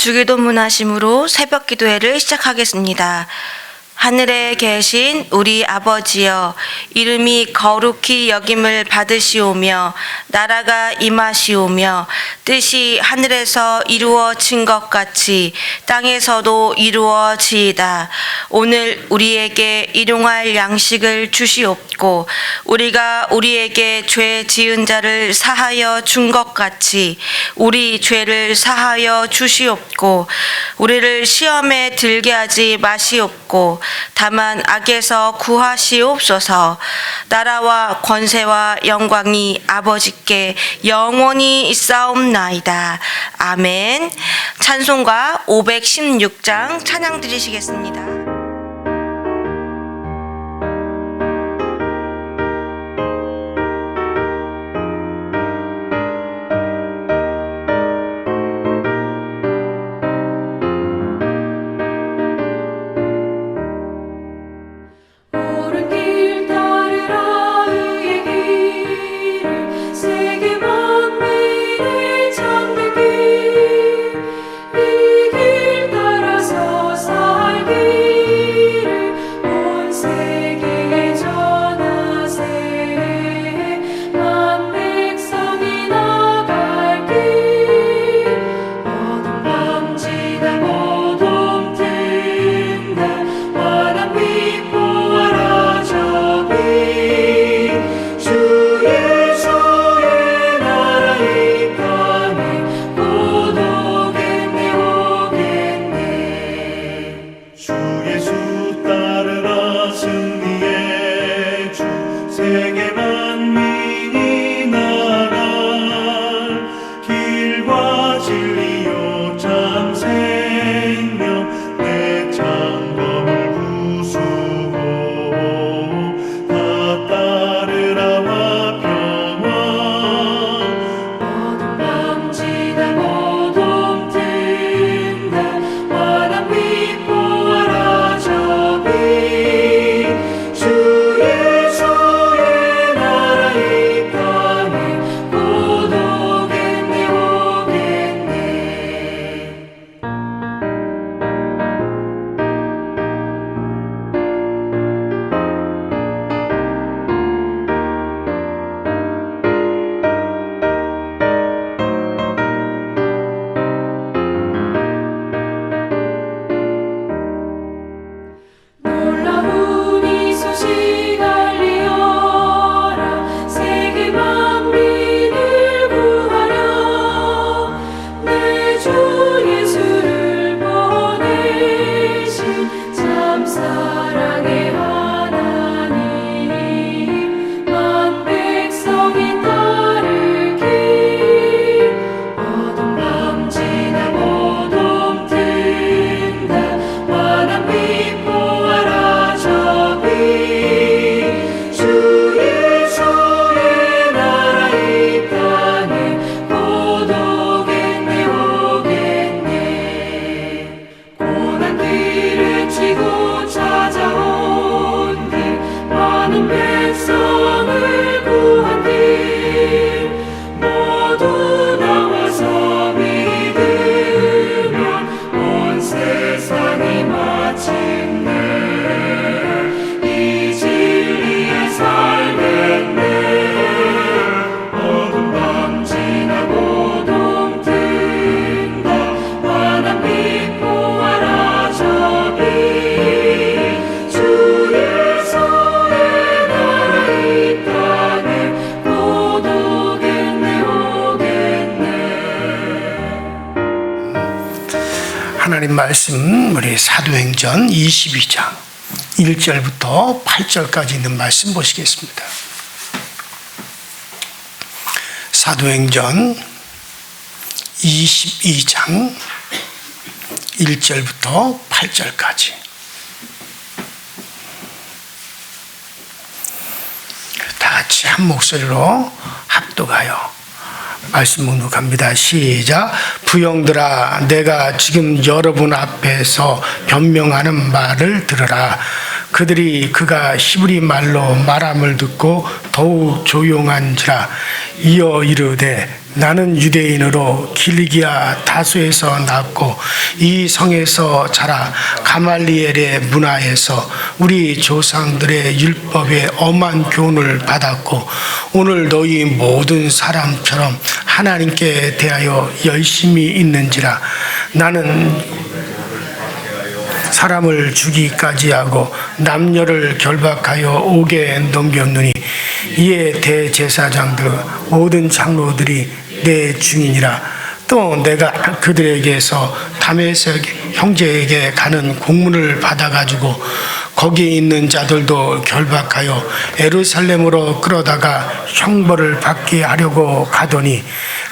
주기도문 하심으로 새벽 기도회를 시작하겠습니다. 하늘에 계신 우리 아버지여, 이름이 거룩히 여김을 받으시오며 나라가 임하시오며 뜻이 하늘에서 이루어진 것 같이 땅에서도 이루어지이다. 오늘 우리에게 일용할 양식을 주시옵고 우리가 우리에게 죄 지은 자를 사하여 준 것 같이 우리 죄를 사하여 주시옵고 우리를 시험에 들게 하지 마시옵고 다만 악에서 구하시옵소서. 나라와 권세와 영광이 아버지께 영원히 있사옵나이다. 아멘. 찬송가 516장 찬양 드리시겠습니다. 하나님 말씀 우리 사도행전 22장 1절부터 8절까지 있는 말씀 보시겠습니다. 사도행전 22장 1절부터 8절까지. 다 같이 한 목소리로 합독하여 말씀 묵묵합니다. 시작. 부형들아, 내가 지금 여러분 앞에서 변명하는 말을 들으라. 그들이 그가 히브리 말로 말함을 듣고 더욱 조용한지라. 이어 이르되 나는 유대인으로 길리기아 다소에서 낳고 이 성에서 자라 가말리엘의 문화에서 우리 조상들의 율법에 엄한 교훈을 받았고 오늘 너희 모든 사람처럼 하나님께 대하여 열심히 있는지라. 나는 사람을 죽이기까지 하고 남녀를 결박하여 옥에 넘겼느니 이에 대제사장들 모든 장로들이 내 증인이라. 또 내가 그들에게서 다메섹 형제에게 가는 공문을 받아가지고 거기에 있는 자들도 결박하여 예루살렘으로 끌어다가 형벌을 받게 하려고 가더니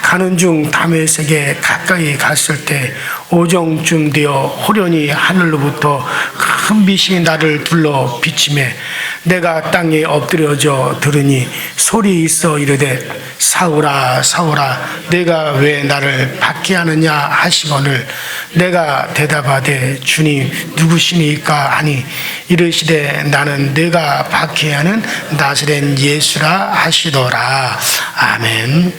가는 중 다메섹에 가까이 갔을 때 오정쯤 되어 호련히 하늘로부터 큰 빛이 나를 둘러 비치매 내가 땅에 엎드려져 들으니 소리 있어 이르되 사울아 사울아 내가 왜 나를 박해하느냐 하시거늘 내가 대답하되 주님 누구시니까 하니 이르시되 나는 내가 박해하는 나사렛 예수라 하시더라. 아멘.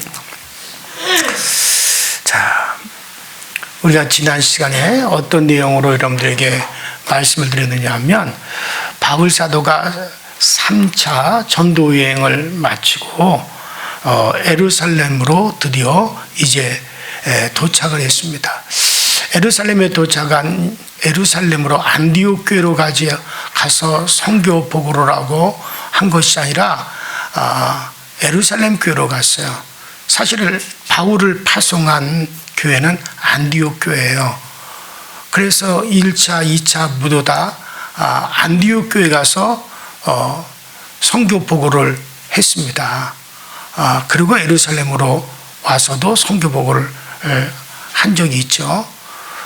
자, 우리가 지난 시간에 어떤 내용으로 여러분들에게 말씀을 드렸느냐 하면 바울 사도가 3차 전도 여행을 마치고 예루살렘으로 드디어 이제 도착을 했습니다. 예루살렘에 도착한 예루살렘으로 안디옥 교회로 가서 선교 보고를 하고 한 것이 아니라 예루살렘 교회로 갔어요. 사실 바울을 파송한 교회는 안디옥 교회예요. 그래서 1차, 2차 무도 다 안디옥 교회 가서 선교 보고를 했습니다. 그리고 예루살렘으로 와서도 선교 보고를 한 적이 있죠.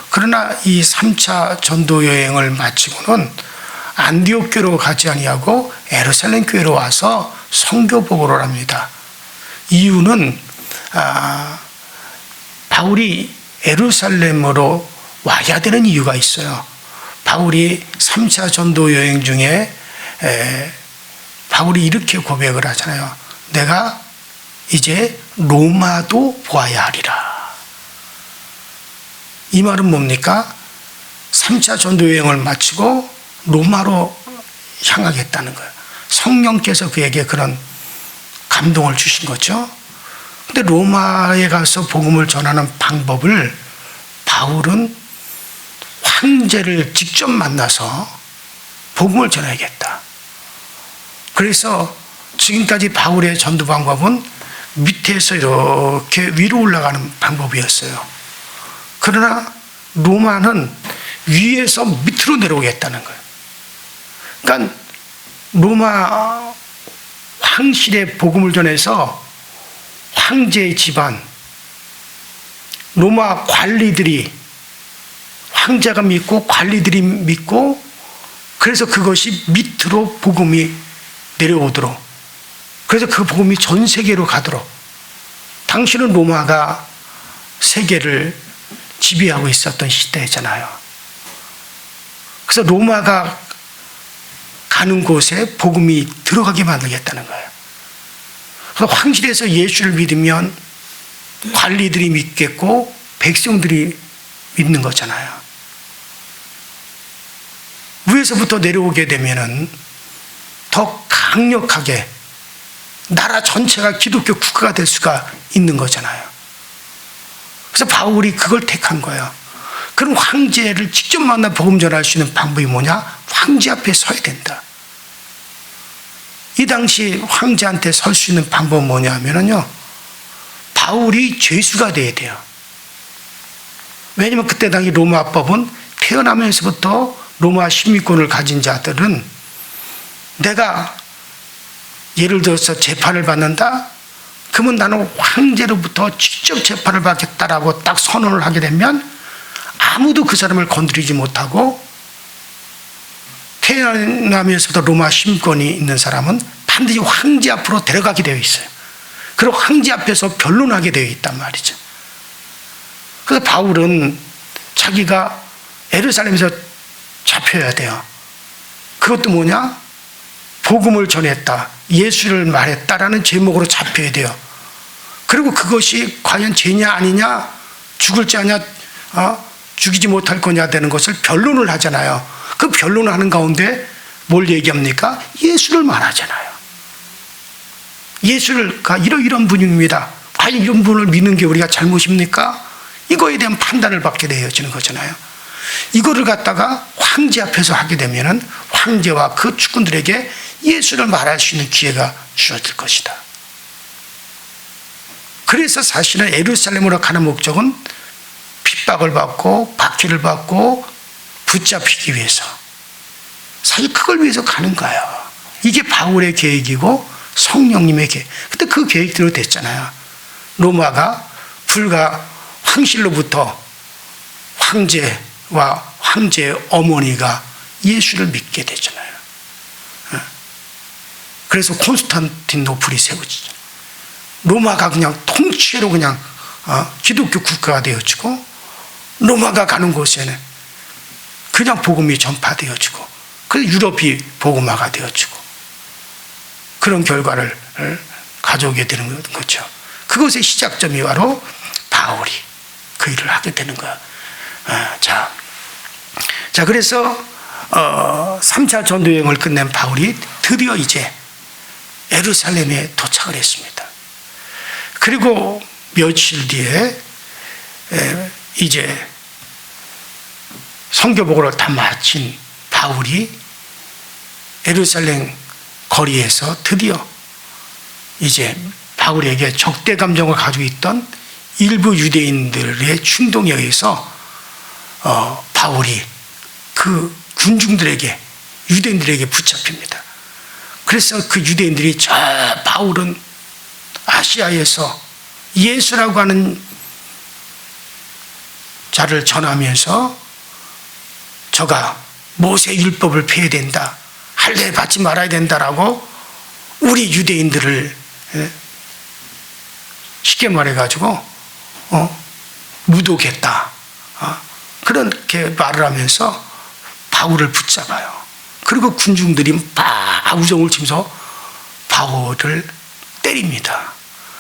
그러나 이 3차 전도 여행을 마치고는 안디옥 교회로 가지 아니하고 예루살렘 교회로 와서 선교 보고를 합니다. 이유는 바울이 예루살렘으로 와야 되는 이유가 있어요. 바울이 3차 전도 여행 중에 바울이 이렇게 고백을 하잖아요. 내가 이제 로마도 보아야 하리라. 이 말은 뭡니까? 3차 전도 여행을 마치고 로마로 향하겠다는 거예요. 성령께서 그에게 그런 감동을 주신 거죠. 근데 로마에 가서 복음을 전하는 방법을 바울은 황제를 직접 만나서 복음을 전해야겠다. 그래서 지금까지 바울의 전도 방법은 밑에서 이렇게 위로 올라가는 방법이었어요. 그러나 로마는 위에서 밑으로 내려오겠다는 거예요. 그러니까 로마 황실의 복음을 전해서 황제의 집안, 로마 관리들이, 황제가 믿고 관리들이 믿고, 그래서 그것이 밑으로 복음이 내려오도록, 그래서 그 복음이 전 세계로 가도록. 당시는 로마가 세계를 지배하고 있었던 시대잖아요. 그래서 로마가 가는 곳에 복음이 들어가게 만들겠다는 거예요. 그래서 황실에서 예수를 믿으면 관리들이 믿겠고 백성들이 믿는 거잖아요. 위에서부터 내려오게 되면은 더 강력하게 나라 전체가 기독교 국가가 될 수가 있는 거잖아요. 그래서 바울이 그걸 택한 거예요. 그럼 황제를 직접 만나 복음 전할 수 있는 방법이 뭐냐? 황제 앞에 서야 된다. 이 당시 황제한테 설 수 있는 방법은 뭐냐 하면요, 바울이 죄수가 돼야 돼요. 왜냐면 그때 당시 로마법은 태어나면서부터 로마 시민권을 가진 자들은 내가 예를 들어서 재판을 받는다? 그러면 나는 황제로부터 직접 재판을 받겠다라고 딱 선언을 하게 되면 아무도 그 사람을 건드리지 못하고, 태어나면서도 로마 시민권이 있는 사람은 반드시 황제 앞으로 데려가게 되어 있어요. 그리고 황제 앞에서 변론하게 되어 있단 말이죠. 그래서 바울은 자기가 예루살렘에서 잡혀야 돼요. 그것도 뭐냐? 복음을 전했다, 예수를 말했다라는 제목으로 잡혀야 돼요. 그리고 그것이 과연 죄냐 아니냐, 죽을 자냐, 죽이지 못할 거냐 되는 것을 변론을 하잖아요. 그 변론을 하는 가운데 뭘 얘기합니까? 예수를 말하잖아요. 예수가 이런 분입니다. 과연 이런 분을 믿는 게 우리가 잘못입니까? 이거에 대한 판단을 받게 되어지는 거잖아요. 이거를 갖다가 황제 앞에서 하게 되면은 황제와 그 측근들에게 예수를 말할 수 있는 기회가 주어질 것이다. 그래서 사실은 예루살렘으로 가는 목적은 핍박을 받고 박해를 받고 붙잡히기 위해서, 사실 그걸 위해서 가는 거예요. 이게 바울의 계획이고 성령님의 계획. 근데 그 계획대로 됐잖아요. 로마가 불과 황실로부터 황제와 황제의 어머니가 예수를 믿게 되잖아요. 그래서 콘스탄티노플이 세워지죠. 로마가 그냥 통치로 그냥 기독교 국가가 되어지고, 로마가 가는 곳에는 그냥 복음이 전파되어지고, 그래서 유럽이 복음화가 되어지고, 그런 결과를 가져오게 되는 거죠. 그것의 시작점이 바로 바울이 그 일을 하게 되는 거야. 자, 그래서 3차 전도 여행을 끝낸 바울이 드디어 이제 예루살렘에 도착을 했습니다. 그리고 며칠 뒤에 이제 선교복을 다 마친 바울이 예루살렘 거리에서 드디어 이제 바울에게 적대 감정을 가지고 있던 일부 유대인들의 충동에 의해서 바울이 그 군중들에게, 유대인들에게 붙잡힙니다. 그래서 그 유대인들이 저 바울은 아시아에서 예수라고 하는 자를 전하면서 저가 모세 율법을 폐해된다, 할례 받지 말아야 된다라고 우리 유대인들을 쉽게 말해가지고 무독했다, 그렇게 말을 하면서 바울을 붙잡아요. 그리고 군중들이 막 우정을 치면서 바울을 때립니다.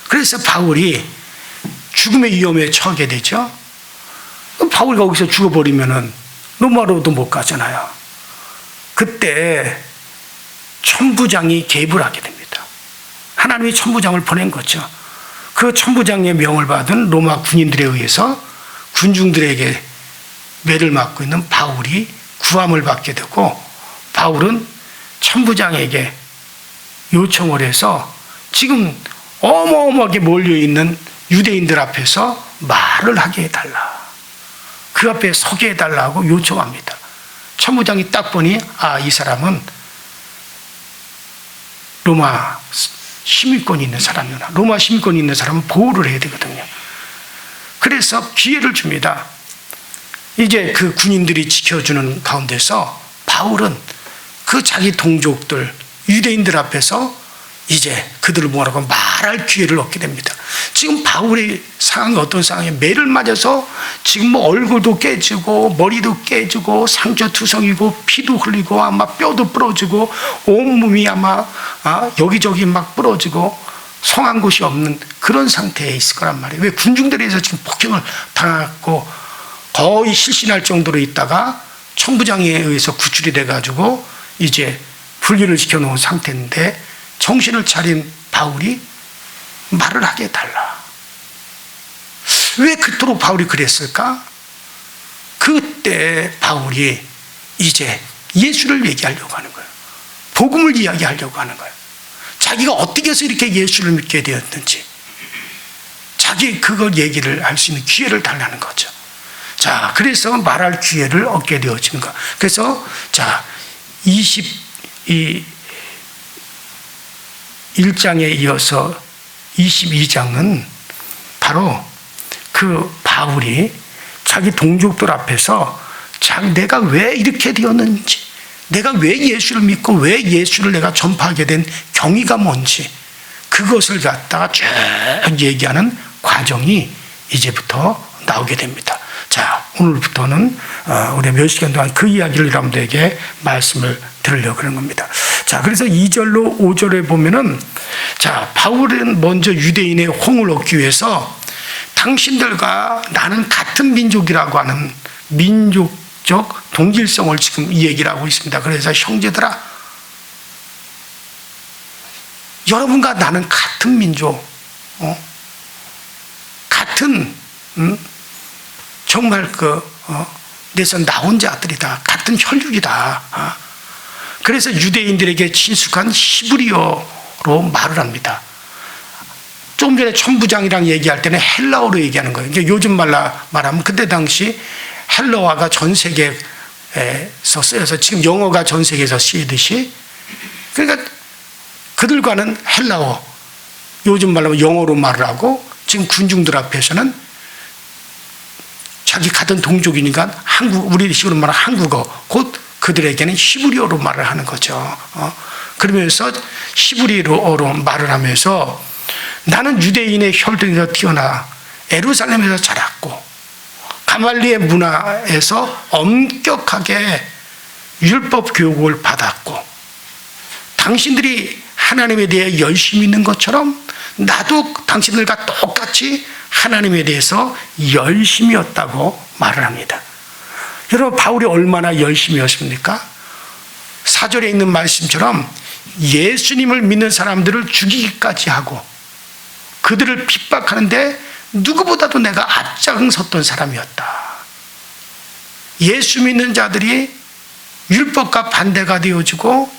그래서 바울이 죽음의 위험에 처하게 되죠. 바울이 거기서 죽어버리면은 로마로도 못 가잖아요. 그때 천부장이 개입을 하게 됩니다. 하나님이 천부장을 보낸 거죠. 그 천부장의 명을 받은 로마 군인들에 의해서 군중들에게 매를 맞고 있는 바울이 구함을 받게 되고, 바울은 천부장에게 요청을 해서 지금 어마어마하게 몰려있는 유대인들 앞에서 말을 하게 해달라, 그 앞에 서게 해달라고 요청합니다. 천부장이 딱 보니 이 사람은 로마 시민권이 있는 사람이구나. 로마 시민권이 있는 사람은 보호를 해야 되거든요. 그래서 기회를 줍니다. 이제 그 군인들이 지켜주는 가운데서 바울은 그 자기 동족들, 유대인들 앞에서 이제 그들을 뭐라고 말할 기회를 얻게 됩니다. 지금 바울의 상황이 어떤 상황이에요? 매를 맞아서 지금 뭐 얼굴도 깨지고 머리도 깨지고 상처투성이고 피도 흘리고 아마 뼈도 부러지고 온몸이 아마 여기저기 막 부러지고 성한 곳이 없는 그런 상태에 있을 거란 말이에요. 왜? 군중들에서 지금 폭행을 당하고 거의 실신할 정도로 있다가 천부장에 의해서 구출이 돼가지고 이제 분리를 시켜놓은 상태인데, 정신을 차린 바울이 말을 하게 해달라. 왜 그토록 바울이 그랬을까? 그때 바울이 이제 예수를 얘기하려고 하는 거예요. 복음을 이야기하려고 하는 거예요. 자기가 어떻게 해서 이렇게 예수를 믿게 되었는지, 자기 그걸 얘기를 할 수 있는 기회를 달라는 거죠. 자, 그래서 말할 기회를 얻게 되어지는 거. 그래서 자, 21장에 이어서 22장은 바로 그 바울이 자기 동족들 앞에서 내가 왜 이렇게 되었는지, 내가 왜 예수를 믿고 왜 예수를 내가 전파하게 된 경위가 뭔지, 그것을 갖다가 쭉 얘기하는 과정이 이제부터 나오게 됩니다. 자, 오늘부터는 우리 몇 시간 동안 그 이야기를 여러분들에게 말씀을 드리려고 하는 겁니다. 자, 그래서 2절로 5절에 보면은, 자, 바울은 먼저 유대인의 호응을 얻기 위해서 당신들과 나는 같은 민족이라고 하는 민족적 동질성을 지금 이 얘기를 하고 있습니다. 그래서 형제들아, 여러분과 나는 같은 민족, 같은 정말 내서 나온 자들이다. 같은 혈육이다. 그래서 유대인들에게 친숙한 히브리어로 말을 합니다. 조금 전에 천부장이랑 얘기할 때는 헬라어로 얘기하는 거예요. 그러니까 요즘 말하면 그때 당시 헬라어가 전 세계에서 쓰여서 지금 영어가 전 세계에서 쓰이듯이, 그러니까 그들과는 헬라어, 요즘 말하면 영어로 말을 하고, 지금 군중들 앞에서는 자기 같은 동족이니까 우리식으로 말하면 한국어, 곧 그들에게는 히브리어로 말을 하는 거죠. 그러면서 히브리어로 말을 하면서 나는 유대인의 혈통에서 태어나 예루살렘에서 자랐고 가말리의 문화에서 엄격하게 율법 교육을 받았고 당신들이 하나님에 대해 열심히 있는 것처럼 나도 당신들과 똑같이 하나님에 대해서 열심이었다고 말을 합니다. 여러분, 바울이 얼마나 열심이었습니까? 4절에 있는 말씀처럼 예수님을 믿는 사람들을 죽이기까지 하고 그들을 핍박하는데 누구보다도 내가 앞장을 섰던 사람이었다. 예수 믿는 자들이 율법과 반대가 되어지고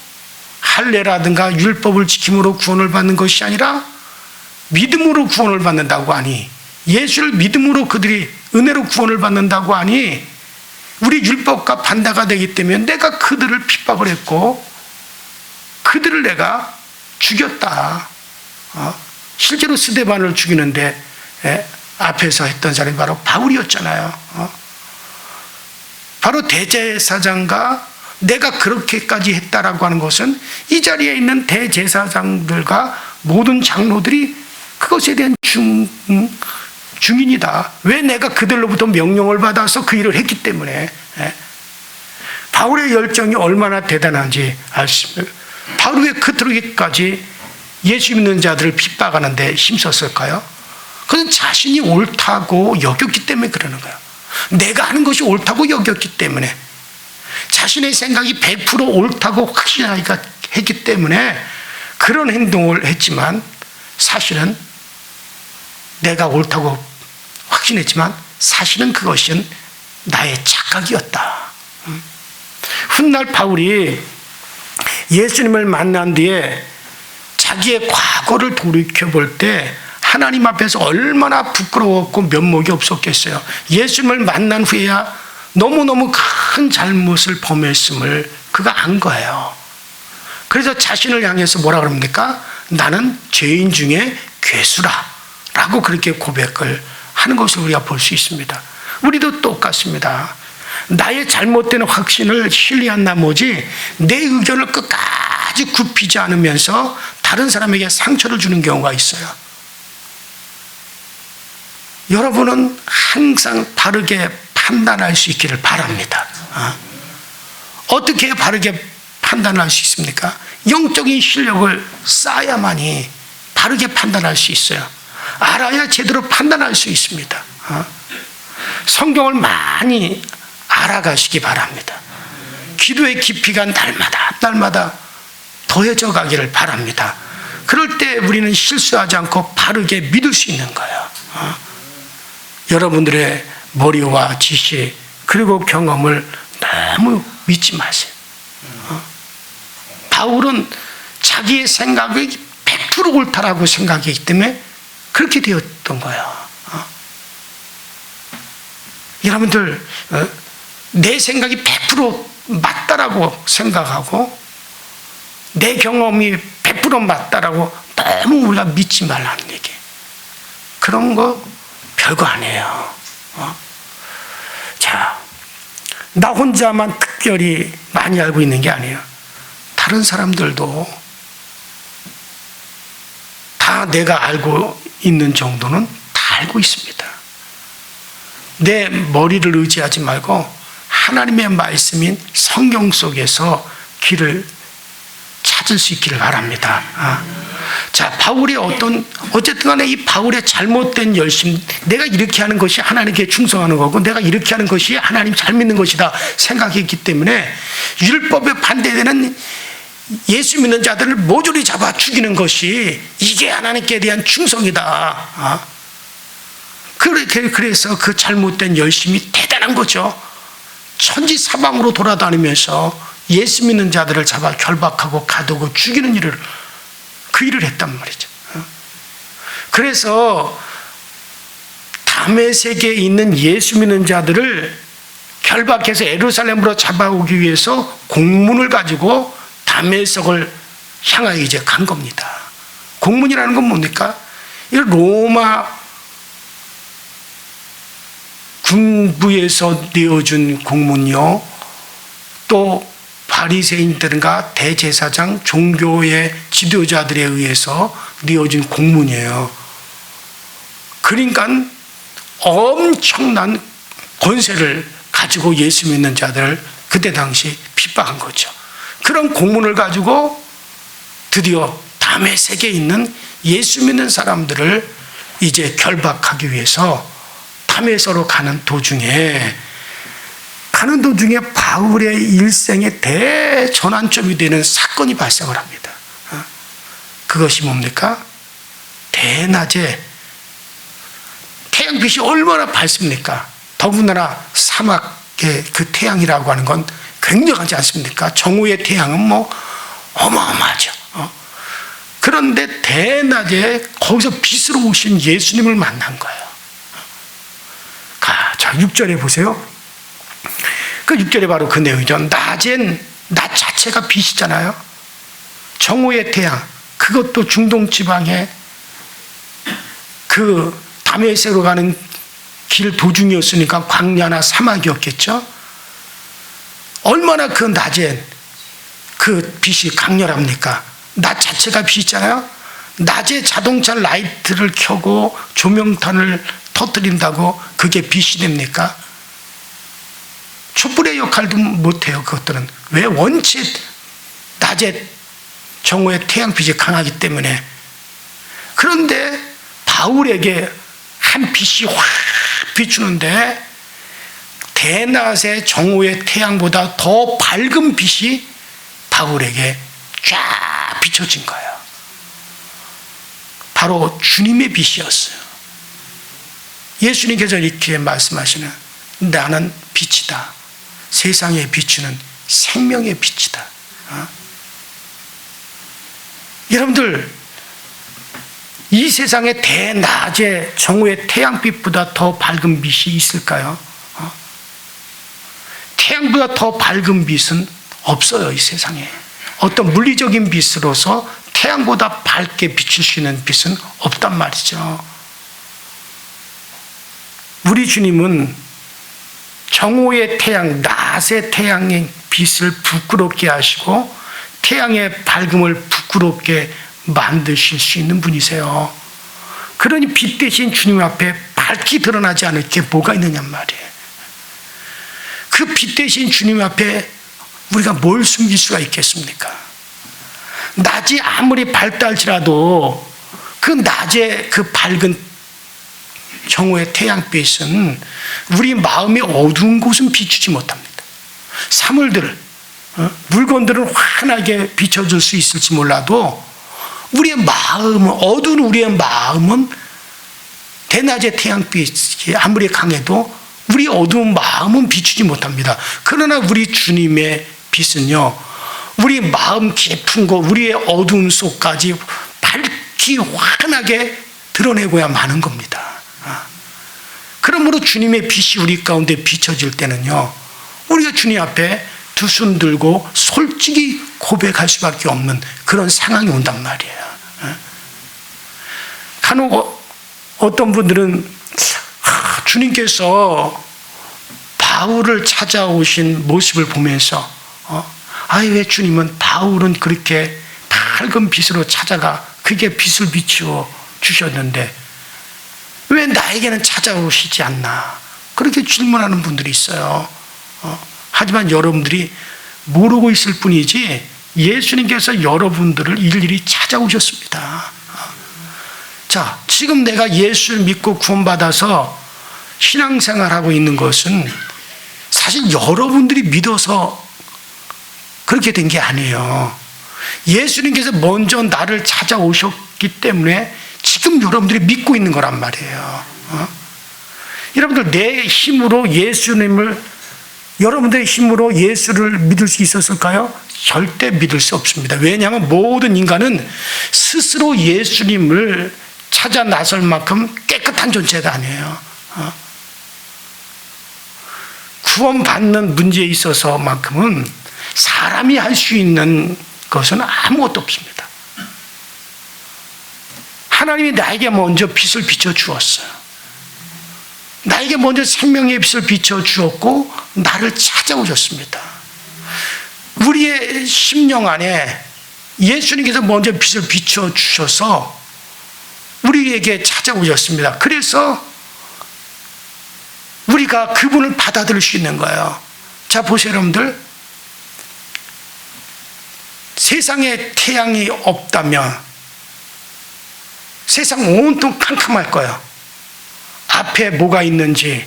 할례라든가 율법을 지킴으로 구원을 받는 것이 아니라 믿음으로 구원을 받는다고 하니, 예수를 믿음으로 그들이 은혜로 구원을 받는다고 하니 우리 율법과 반대가 되기 때문에 내가 그들을 핍박을 했고 그들을 내가 죽였다. 실제로 스데반을 죽이는데 앞에서 했던 사람이 바로 바울이었잖아요. 바로 대제사장과 내가 그렇게까지 했다라고 하는 것은 이 자리에 있는 대제사장들과 모든 장로들이 그것에 대한 증인이다. 왜? 내가 그들로부터 명령을 받아서 그 일을 했기 때문에. 바울의 열정이 얼마나 대단한지 아십니까? 바울이 왜 그토록까지 예수 믿는 자들을 핍박하는데 힘썼을까요? 그건 자신이 옳다고 여겼기 때문에 그러는 거예요. 내가 하는 것이 옳다고 여겼기 때문에, 자신의 생각이 100% 옳다고 확신하기가 했기 때문에 그런 행동을 했지만, 사실은 내가 옳다고 확신했지만 사실은 그것은 나의 착각이었다. 훗날 바울이 예수님을 만난 뒤에 자기의 과거를 돌이켜볼 때 하나님 앞에서 얼마나 부끄러웠고 면목이 없었겠어요. 예수님을 만난 후에야 너무너무 큰 잘못을 범했음을 그가 안 거예요. 그래서 자신을 향해서 뭐라 그럽니까? 나는 죄인 중에 괴수라 라고 그렇게 고백을 하는 것을 우리가 볼 수 있습니다. 우리도 똑같습니다. 나의 잘못된 확신을 신뢰한 나머지 내 의견을 끝까지 굽히지 않으면서 다른 사람에게 상처를 주는 경우가 있어요. 여러분은 항상 바르게 판단할 수 있기를 바랍니다. 어떻게 바르게 판단할 수 있습니까? 영적인 실력을 쌓아야만이 바르게 판단할 수 있어요. 알아야 제대로 판단할 수 있습니다. 성경을 많이 알아가시기 바랍니다. 기도의 깊이가 날마다 더해져 가기를 바랍니다. 그럴 때 우리는 실수하지 않고 바르게 믿을 수 있는 거예요. 여러분들의 머리와 지식 그리고 경험을 너무 믿지 마세요. 바울은 자기의 생각이 100% 옳다라고 생각했기 때문에 그렇게 되었던 거예요. 여러분들 내 생각이 100% 맞다라고 생각하고 내 경험이 100% 맞다라고 너무 우리가 믿지 말라는 얘기. 그런 거 별거 아니에요. 자, 나 혼자만 특별히 많이 알고 있는 게 아니에요. 다른 사람들도 다 내가 알고 있는 정도는 다 알고 있습니다. 내 머리를 의지하지 말고 하나님의 말씀인 성경 속에서 길을 찾을 수 있기를 바랍니다. 자, 바울의 어쨌든 간에 이 바울의 잘못된 열심, 내가 이렇게 하는 것이 하나님께 충성하는 거고 내가 이렇게 하는 것이 하나님 잘 믿는 것이다 생각했기 때문에 율법에 반대되는 예수 믿는 자들을 모조리 잡아 죽이는 것이 이게 하나님께 대한 충성이다. 그래서 그 잘못된 열심이 대단한 거죠. 천지 사방으로 돌아다니면서 예수 믿는 자들을 잡아 결박하고 가두고 죽이는 그 일을 했단 말이죠. 그래서 다메섹에 있는 예수 믿는 자들을 결박해서 예루살렘으로 잡아오기 위해서 공문을 가지고 다메섹을 향하여 이제 간 겁니다. 공문이라는 건 뭡니까? 이 로마 군부에서 내어준 공문이요, 또 바리새인들과 대제사장, 종교의 지도자들에 의해서 내어준 공문이에요. 그러니까 엄청난 권세를 가지고 예수 믿는 자들을 그때 당시 핍박한 거죠. 그런 공문을 가지고 드디어 다메섹에 있는 예수 믿는 사람들을 이제 결박하기 위해서 다메섹으로 가는 도중에 바울의 일생의 대전환점이 되는 사건이 발생을 합니다. 그것이 뭡니까? 대낮에 태양빛이 얼마나 밝습니까? 더군다나 사막의 그 태양이라고 하는 건 굉장하지 않습니까? 정오의 태양은 뭐 어마어마하죠. 그런데 대낮에 거기서 빛으로 오신 예수님을 만난 거예요. 자, 6절에 보세요. 그 6절에 바로 그 내용이죠. 낮 자체가 빛이잖아요. 정오의 태양, 그것도 중동 지방에 그 다메섹으로 가는 길 도중이었으니까 광야나 사막이었겠죠. 얼마나 그 낮엔 그 빛이 강렬합니까? 낮 자체가 빛이잖아요. 낮에 자동차 라이트를 켜고 조명탄을 터뜨린다고 그게 빛이 됩니까? 촛불의 역할도 못해요. 그것들은. 왜? 원체 낮에 정오의 태양빛이 강하기 때문에. 그런데 바울에게 한 빛이 확 비추는데 대낮의 정오의 태양보다 더 밝은 빛이 바울에게 쫙 비춰진 거예요. 바로 주님의 빛이었어요. 예수님께서 이렇게 말씀하시는, 나는 빛이다. 세상에 비추는 생명의 빛이다. 여러분들, 이 세상에 대낮에 정오의 태양빛보다 더 밝은 빛이 있을까요? 태양보다 더 밝은 빛은 없어요. 이 세상에. 어떤 물리적인 빛으로서 태양보다 밝게 비출 수 있는 빛은 없단 말이죠. 우리 주님은 정오의 태양, 낮의 태양의 빛을 부끄럽게 하시고 태양의 밝음을 부끄럽게 만드실 수 있는 분이세요. 그러니 빛 대신 주님 앞에 밝게 드러나지 않을 게 뭐가 있느냐 말이에요. 그 빛 대신 주님 앞에 우리가 뭘 숨길 수가 있겠습니까? 낮이 아무리 밝다 할지라도 그 낮의 그 밝은 정오의 태양빛은 우리 마음의 어두운 곳은 비추지 못합니다. 사물들, 물건들은 환하게 비춰줄 수 있을지 몰라도 우리의 마음은, 어두운 우리의 마음은 대낮의 태양빛이 아무리 강해도 우리 어두운 마음은 비추지 못합니다. 그러나 우리 주님의 빛은요, 우리 마음 깊은 곳, 우리의 어두움 속까지 밝히 환하게 드러내고야 마는 겁니다. 그러므로 주님의 빛이 우리 가운데 비춰질 때는요, 우리가 주님 앞에 두 손 들고 솔직히 고백할 수밖에 없는 그런 상황이 온단 말이에요. 간혹 어떤 분들은 주님께서 바울을 찾아오신 모습을 보면서 왜 주님은 바울은 그렇게 밝은 빛으로 찾아가 그게 빛을 비추어 주셨는데 왜 나에게는 찾아오시지 않나, 그렇게 질문하는 분들이 있어요. 하지만 여러분들이 모르고 있을 뿐이지 예수님께서 여러분들을 일일이 찾아오셨습니다. 자, 지금 내가 예수를 믿고 구원받아서 신앙생활하고 있는 것은 사실 여러분들이 믿어서 그렇게 된 게 아니에요. 예수님께서 먼저 나를 찾아오셨기 때문에 지금 여러분들이 믿고 있는 거란 말이에요. 여러분들, 내 힘으로 여러분들의 힘으로 예수를 믿을 수 있었을까요? 절대 믿을 수 없습니다. 왜냐하면 모든 인간은 스스로 예수님을 찾아 나설 만큼 깨끗한 존재가 아니에요. 구원받는 문제에 있어서만큼은 사람이 할 수 있는 것은 아무것도 없습니다. 하나님이 나에게 먼저 빛을 비춰 주었어요. 나에게 먼저 생명의 빛을 비춰 주었고 나를 찾아오셨습니다. 우리의 심령 안에 예수님께서 먼저 빛을 비춰 주셔서 우리에게 찾아오셨습니다. 그래서 우리가 그분을 받아들일 수 있는 거예요. 자, 보세요, 여러분들. 세상에 태양이 없다면 세상 온통 캄캄할 거예요. 앞에 뭐가 있는지,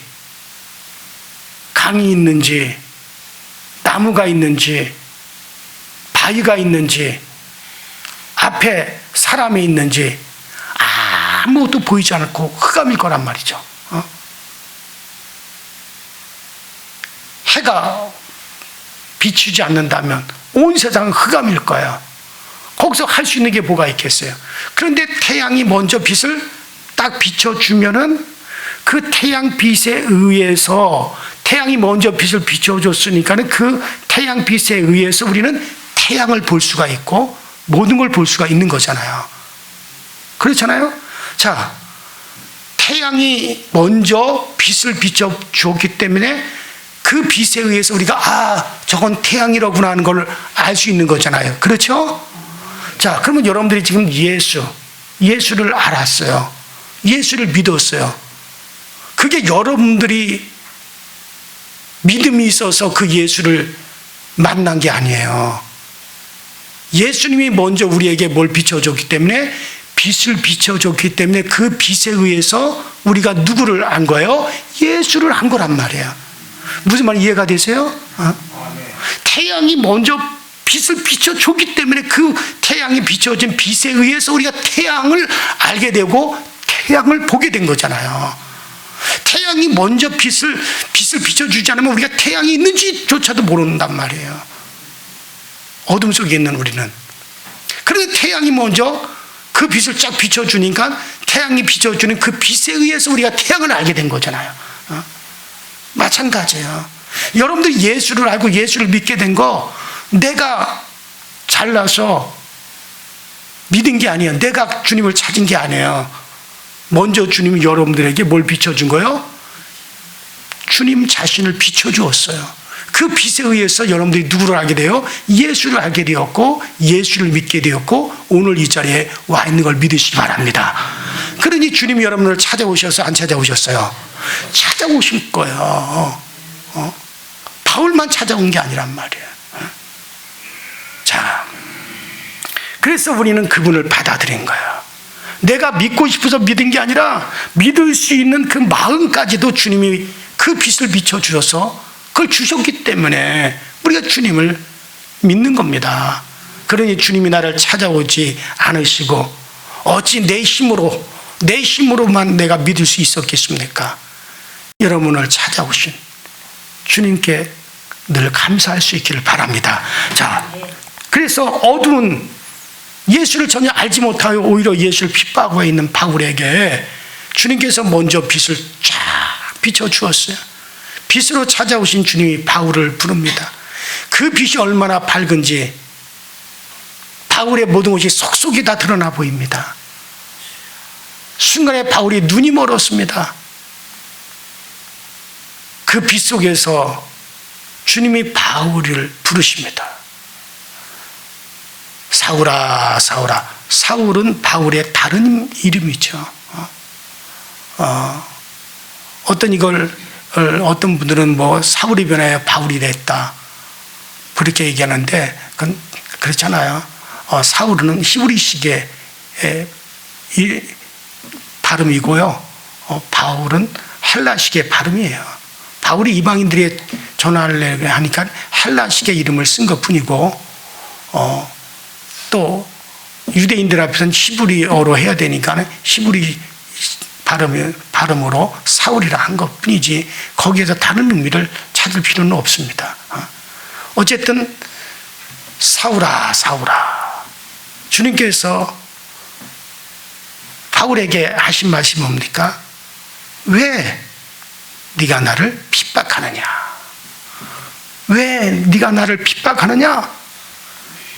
강이 있는지, 나무가 있는지, 바위가 있는지, 앞에 사람이 있는지 아무것도 보이지 않고 흑암일 거란 말이죠. 해가 비추지 않는다면 온 세상은 흑암일 거예요. 거기서 할 수 있는 게 뭐가 있겠어요? 그런데 태양이 먼저 빛을 딱 비춰주면은 그 태양 빛에 의해서, 태양이 먼저 빛을 비춰줬으니까는 그 태양 빛에 의해서 우리는 태양을 볼 수가 있고 모든 걸 볼 수가 있는 거잖아요. 그렇잖아요? 자, 태양이 먼저 빛을 비춰주었기 때문에 그 빛에 의해서 우리가 저건 태양이로구나 하는 걸 알 수 있는 거잖아요. 그렇죠? 자, 그러면 여러분들이 지금 예수를 알았어요. 예수를 믿었어요. 그게 여러분들이 믿음이 있어서 그 예수를 만난 게 아니에요. 예수님이 먼저 우리에게 뭘 비춰줬기 때문에, 빛을 비춰줬기 때문에 그 빛에 의해서 우리가 누구를 안 거예요? 예수를 안 거란 말이에요. 무슨 말 이해가 되세요? 태양이 먼저 빛을 비춰줬기 때문에 그 태양이 비춰진 빛에 의해서 우리가 태양을 알게 되고 태양을 보게 된 거잖아요. 태양이 먼저 빛을 비춰주지 않으면 우리가 태양이 있는지조차도 모른단 말이에요. 어둠 속에 있는 우리는. 그런데 태양이 먼저 그 빛을 쫙 비춰주니까 태양이 비춰주는 그 빛에 의해서 우리가 태양을 알게 된 거잖아요. 마찬가지예요. 여러분들이 예수를 알고 예수를 믿게 된 거 내가 잘나서 믿은 게 아니에요. 내가 주님을 찾은 게 아니에요. 먼저 주님이 여러분들에게 뭘 비춰준 거예요? 주님 자신을 비춰주었어요. 그 빛에 의해서 여러분들이 누구를 알게 돼요? 예수를 알게 되었고 예수를 믿게 되었고 오늘 이 자리에 와 있는 걸 믿으시기 바랍니다. 그러니 주님이 여러분들을 찾아오셔서 안 찾아오셨어요? 찾아오실 거예요. 바울만 찾아온 게 아니란 말이에요. 자, 그래서 우리는 그분을 받아들인 거예요. 내가 믿고 싶어서 믿은 게 아니라 믿을 수 있는 그 마음까지도 주님이 그 빛을 비춰주셔서 그걸 주셨기 때문에 우리가 주님을 믿는 겁니다. 그러니 주님이 나를 찾아오지 않으시고 어찌 내 힘으로만 내가 믿을 수 있었겠습니까? 여러분을 찾아오신 주님께 늘 감사할 수 있기를 바랍니다. 자, 그래서 어두운 예수를 전혀 알지 못하여 오히려 예수를 핍박하고 있는 바울에게 주님께서 먼저 빛을 쫙 비춰주었어요. 빛으로 찾아오신 주님이 바울을 부릅니다. 그 빛이 얼마나 밝은지 바울의 모든 것이 속속이 다 드러나 보입니다. 순간에 바울이 눈이 멀었습니다. 그 빛 속에서 주님이 바울을 부르십니다. 사울아, 사울아. 사울은 바울의 다른 이름이죠. 어떤 분들은 사울이 변하여 바울이 됐다, 그렇게 얘기하는데 그건 그렇잖아요. 사울은 히브리식의 이 발음이고요. 바울은 헬라식의 발음이에요. 바울이 이방인들의 전화를 하니까 헬라식의 이름을 쓴 것뿐이고, 또 유대인들 앞에서는 히브리어로 해야 되니까 히브리 발음으로 사울이라 한 것뿐이지 거기에서 다른 의미를 찾을 필요는 없습니다. 어쨌든 사울아 사울아, 주님께서 바울에게 하신 말씀이 뭡니까? 왜 네가 나를 핍박하느냐? 왜 네가 나를 핍박하느냐?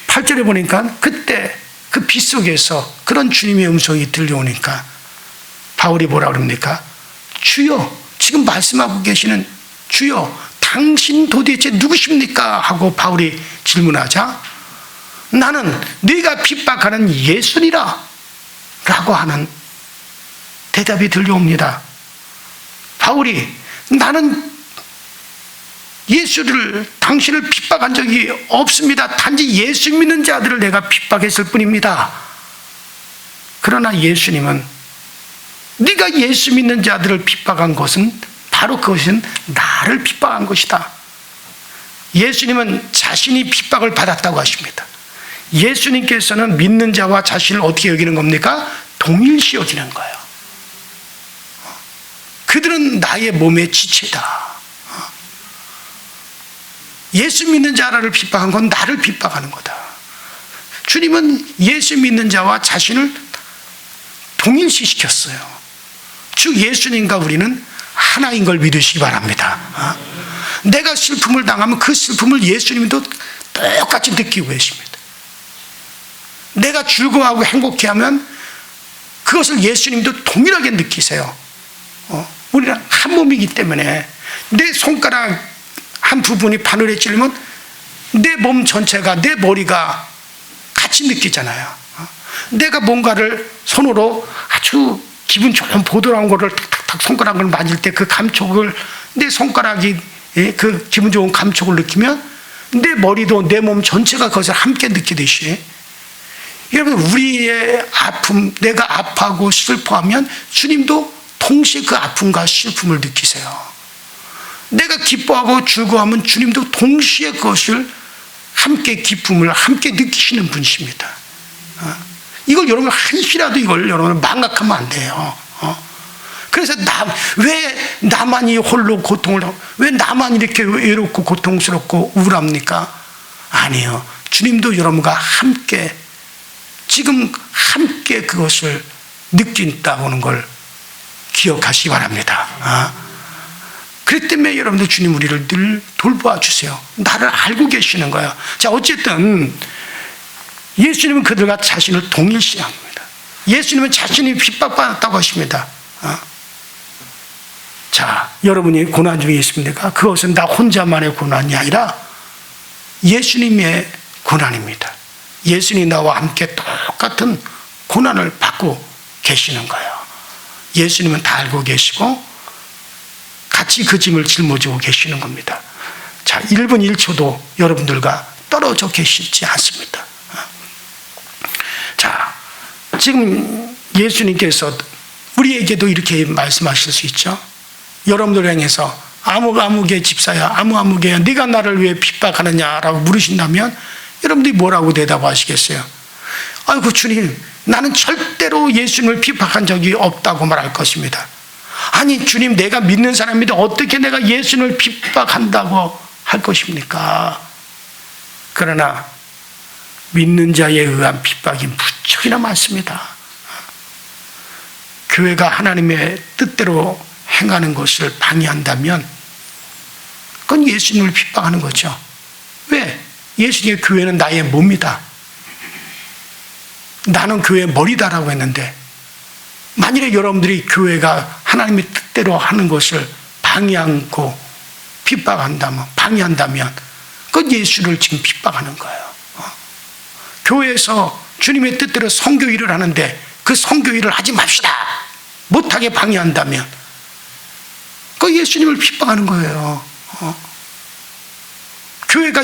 8절에 보니까 그때 그 빛 속에서 그런 주님의 음성이 들려오니까 바울이 뭐라 그럽니까? 주여, 지금 말씀하고 계시는 주여, 당신 도대체 누구십니까? 하고 바울이 질문하자 나는 네가 핍박하는 예수니라 라고 하는 대답이 들려옵니다. 바울이 나는 예수를, 당신을 핍박한 적이 없습니다. 단지 예수 믿는 자들을 내가 핍박했을 뿐입니다. 그러나 예수님은 네가 예수 믿는 자들을 핍박한 것은 바로 그것은 나를 핍박한 것이다. 예수님은 자신이 핍박을 받았다고 하십니다. 예수님께서는 믿는 자와 자신을 어떻게 여기는 겁니까? 동일시 여기는 거예요. 그들은 나의 몸의 지체다. 예수 믿는 자를 핍박한 건 나를 핍박하는 거다. 주님은 예수 믿는 자와 자신을 동일시 시켰어요. 주 예수님과 우리는 하나인 걸 믿으시기 바랍니다. 내가 슬픔을 당하면 그 슬픔을 예수님도 똑같이 느끼고 계십니다. 내가 즐거워하고 행복해하면 그것을 예수님도 동일하게 느끼세요. 우리는 한 몸이기 때문에 내 손가락 한 부분이 바늘에 찔리면 내 몸 전체가, 내 머리가 같이 느끼잖아요. 내가 뭔가를 손으로 아주 기분 좋은 보드라운 거를 탁탁탁 손가락을 만질 때 그 감촉을, 내 손가락이 그 기분 좋은 감촉을 느끼면 내 머리도 내 몸 전체가 그것을 함께 느끼듯이, 여러분 우리의 아픔, 내가 아파하고 슬퍼하면 주님도 동시에 그 아픔과 슬픔을 느끼세요. 내가 기뻐하고 즐거워하면 주님도 동시에 그것을 함께 기쁨을 함께 느끼시는 분이십니다. 이걸 여러분 한시라도 이걸 여러분 망각하면 안 돼요. 그래서 왜 나만이 홀로 고통을 하고, 왜 나만 이렇게 외롭고 고통스럽고 우울합니까? 아니에요. 주님도 여러분과 함께, 지금 함께 그것을 느낀다는 걸 기억하시기 바랍니다. 그렇기 때문에 여러분들 주님 우리를 늘 돌보아 주세요. 나를 알고 계시는 거예요. 자, 어쨌든 예수님은 그들과 자신을 동일시합니다. 예수님은 자신이 핍박받았다고 하십니다. 자, 여러분이 고난 중에 있습니까? 그것은 나 혼자만의 고난이 아니라 예수님의 고난입니다. 예수님이 나와 함께 똑같은 고난을 받고 계시는 거예요. 예수님은 다 알고 계시고 같이 그 짐을 짊어지고 계시는 겁니다. 자, 1분 1초도 여러분들과 떨어져 계시지 않습니다. 자, 지금 예수님께서 우리에게도 이렇게 말씀하실 수 있죠. 여러분들 향해서 아무개 집사야, 아무개야, 네가 나를 왜 핍박하느냐라고 물으신다면 여러분들이 뭐라고 대답하시겠어요? 아이고 주님, 나는 절대로 예수님을 핍박한 적이 없다고 말할 것입니다. 아니 주님, 내가 믿는 사람인데 어떻게 내가 예수님을 핍박한다고 할 것입니까? 그러나 믿는 자에 의한 핍박이 무척이나 많습니다. 교회가 하나님의 뜻대로 행하는 것을 방해한다면 그건 예수님을 핍박하는 거죠. 왜? 예수님의 교회는 나의 몸이다. 나는 교회의 머리다라고 했는데, 만일에 여러분들이 교회가 하나님의 뜻대로 하는 것을 방해하고 핍박한다면, 방해한다면 그건 예수를 지금 핍박하는 거예요. 교회에서 주님의 뜻대로 선교 일을 하는데 그 선교 일을 하지 맙시다, 못하게 방해한다면 그 예수님을 핍박하는 거예요. 교회가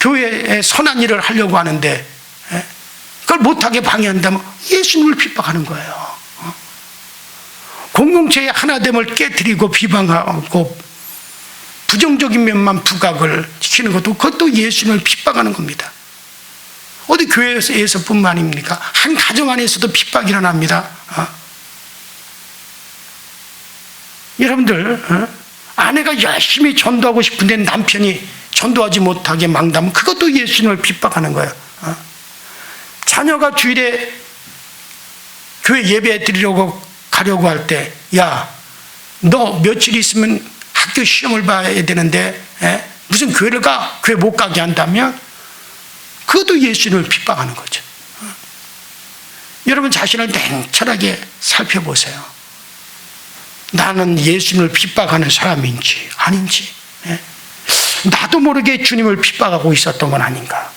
교회에 선한 일을 하려고 하는데 그걸 못하게 방해한다면 예수님을 핍박하는 거예요. 공동체의 하나됨을 깨뜨리고 비방하고 부정적인 면만 부각을 시키는 것도 그것도 예수님을 핍박하는 겁니다. 어디 교회에서뿐만 아닙니까? 한 가정 안에서도 핍박이 일어납니다. 여러분들 아내가 열심히 전도하고 싶은데 남편이 전도하지 못하게 망다면 그것도 예수님을 핍박하는 거예요. 자녀가 주일에 교회 예배 드리려고 가려고 할 때, 야, 너 며칠 있으면 학교 시험을 봐야 되는데 무슨 교회를 가? 교회 못 가게 한다면 그것도 예수님을 핍박하는 거죠. 여러분 자신을 냉철하게 살펴보세요. 나는 예수님을 핍박하는 사람인지 아닌지, 나도 모르게 주님을 핍박하고 있었던 건 아닌가.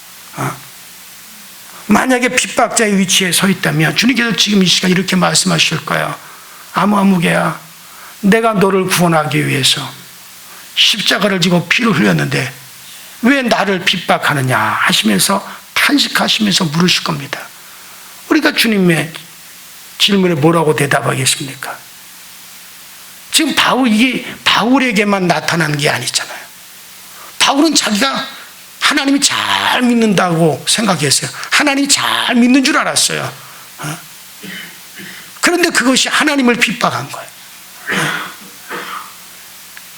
만약에 핍박자의 위치에 서 있다면 주님께서 지금 이 시간 이렇게 말씀하실 거예요. 아무개야, 내가 너를 구원하기 위해서 십자가를 지고 피를 흘렸는데 왜 나를 핍박하느냐 하시면서 탄식하시면서 물으실 겁니다. 우리가 주님의 질문에 뭐라고 대답하겠습니까? 지금 이게 바울에게만 나타나는 게 아니잖아요. 바울은 자기가 하나님이 잘 믿는다고 생각했어요. 하나님이 잘 믿는 줄 알았어요. 그런데 그것이 하나님을 핍박한 거예요.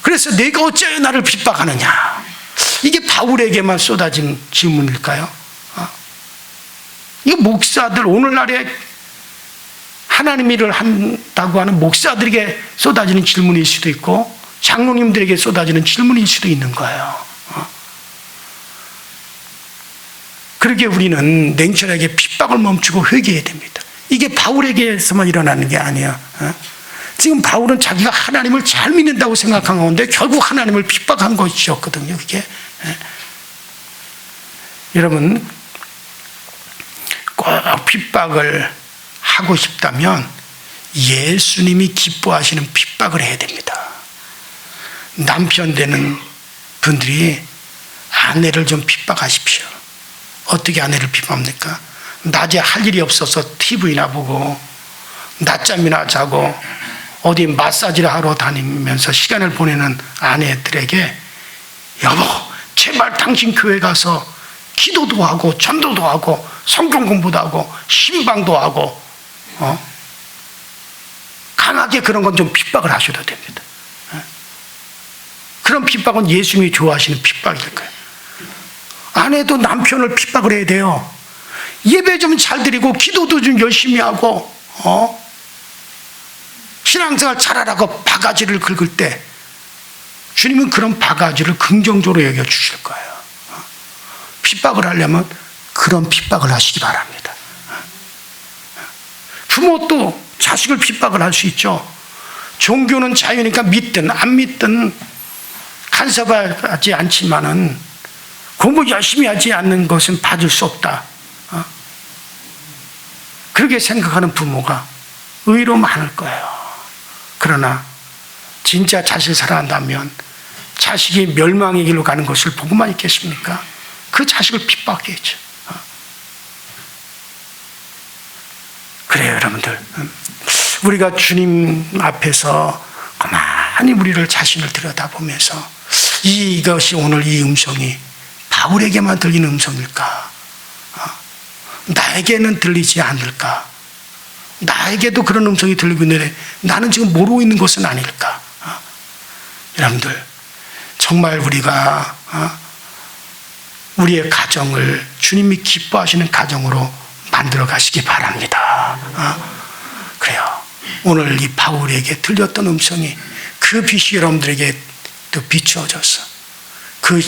그래서 내가 어찌하여 나를 핍박하느냐. 이게 바울에게만 쏟아진 질문일까요? 이거 목사들, 오늘날에 하나님 일을 한다고 하는 목사들에게 쏟아지는 질문일 수도 있고 장로님들에게 쏟아지는 질문일 수도 있는 거예요. 그렇게 우리는 냉철하게 핍박을 멈추고 회개해야 됩니다. 이게 바울에게서만 일어나는 게 아니야. 지금 바울은 자기가 하나님을 잘 믿는다고 생각한 건데 결국 하나님을 핍박한 것이었거든요. 그게. 여러분 꼭 핍박을 하고 싶다면 예수님이 기뻐하시는 핍박을 해야 됩니다. 남편 되는 분들이 아내를 좀 핍박하십시오. 어떻게 아내를 핍박합니까? 낮에 할 일이 없어서 TV나 보고 낮잠이나 자고 어디 마사지를 하러 다니면서 시간을 보내는 아내들에게 여보, 제발 당신 교회 가서 기도도 하고 전도도 하고 성경 공부도 하고 신방도 하고 강하게 그런 건 좀 핍박을 하셔도 됩니다. 그런 핍박은 예수님이 좋아하시는 핍박일 거예요. 아내도 남편을 핍박을 해야 돼요. 예배 좀 잘 드리고 기도도 좀 열심히 하고 신앙생활 잘하라고 바가지를 긁을 때 주님은 그런 바가지를 긍정적으로 여겨주실 거예요. 핍박을 하려면 그런 핍박을 하시기 바랍니다. 부모도 자식을 핍박을 할 수 있죠. 종교는 자유니까 믿든 안 믿든 간섭하지 않지만은 공부 열심히 하지 않는 것은 받을 수 없다. 그렇게 생각하는 부모가 의외로 많을 거예요. 그러나 진짜 자식을 사랑한다면 자식이 멸망의 길로 가는 것을 보고만 있겠습니까? 그 자식을 핍박했죠. 그래요, 여러분들. 우리가 주님 앞에서 가만히 우리를 자신을 들여다보면서 이것이 오늘 이 음성이 바울에게만 들리는 음성일까? 나에게는 들리지 않을까? 나에게도 그런 음성이 들리고 있는데 나는 지금 모르고 있는 것은 아닐까? 여러분들 정말 우리가 우리의 가정을 주님이 기뻐하시는 가정으로 만들어 가시기 바랍니다. 그래요. 오늘 이 바울에게 들렸던 음성이 그 빛이 여러분들에게 또 비추어져서 그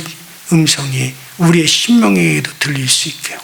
음성이 우리의 심령에게도 들릴 수 있게요.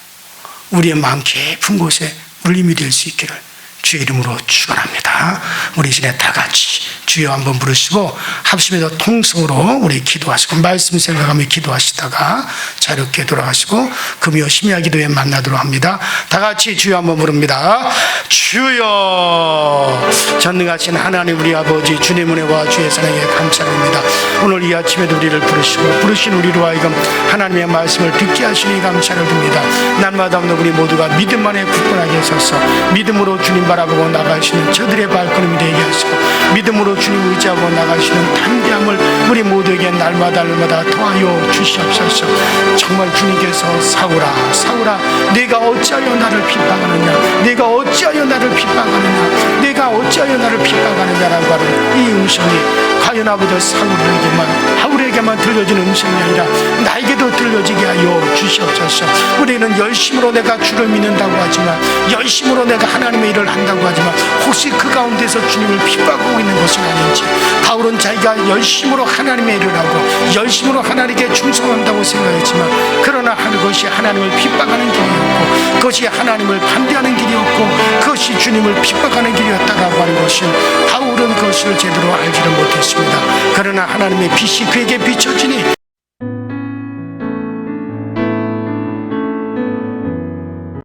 우리의 마음 깊은 곳에 울림이 될 수 있기를 주의 이름으로 축원합니다. 우리 이전에 다 같이 주여 한번 부르시고 합심해서 통성으로 우리 기도하시고 말씀 생각하며 기도하시다가 자유롭게 돌아가시고 금요 심야 기도에 만나도록 합니다. 다 같이 주여 한번 부릅니다. 주여. 전능하신 하나님 우리 아버지 주님 은혜와 주의 사랑에 감사합니다. 오늘 이 아침에도 우리를 부르신 우리로 하여금 하나님의 말씀을 듣게 하시니 감사를 드립니다. 날마다 없는 우리 모두가 믿음 안에 굳건하게 서서 믿음으로 주님 바라보고 나가시는 저들의 발걸음이 되게 하시고 믿음으로 주님 의지하고 나가시는 담대함을 우리 모두에게 날마다 더하여 주시옵소서. 정말 주님께서 사울아 내가 어찌하여 나를 핍박하느냐, 내가 어찌하여 나를 핍박하느냐, 내가 어찌하여 나를 핍박하느냐라고 하는 이 음성이 과연 아버지 하울에게만 들려지는 음성이 아니라 나에게도 들려지게 하여 주시옵소서. 우리는 열심으로 내가 주를 믿는다고 하지만, 열심으로 내가 하나님의 일을 한다고 하지만, 혹시 그 가운데서 주님을 핍박하고 있는 것은 아닌지, 바울은 자기가 열심으로 하나님의 일을 하고 열심으로 하나님께 충성한다고 생각했지만, 그러나 그것이 하나님을 핍박하는 길이었고, 그것이 하나님을 반대하는 길이었고, 그것이 주님을 핍박하는 길이었다라고 하는 것은 바울은 그것을 제대로 알지를 못했습니다. 그러나 하나님의 빛이 그에게 비춰지니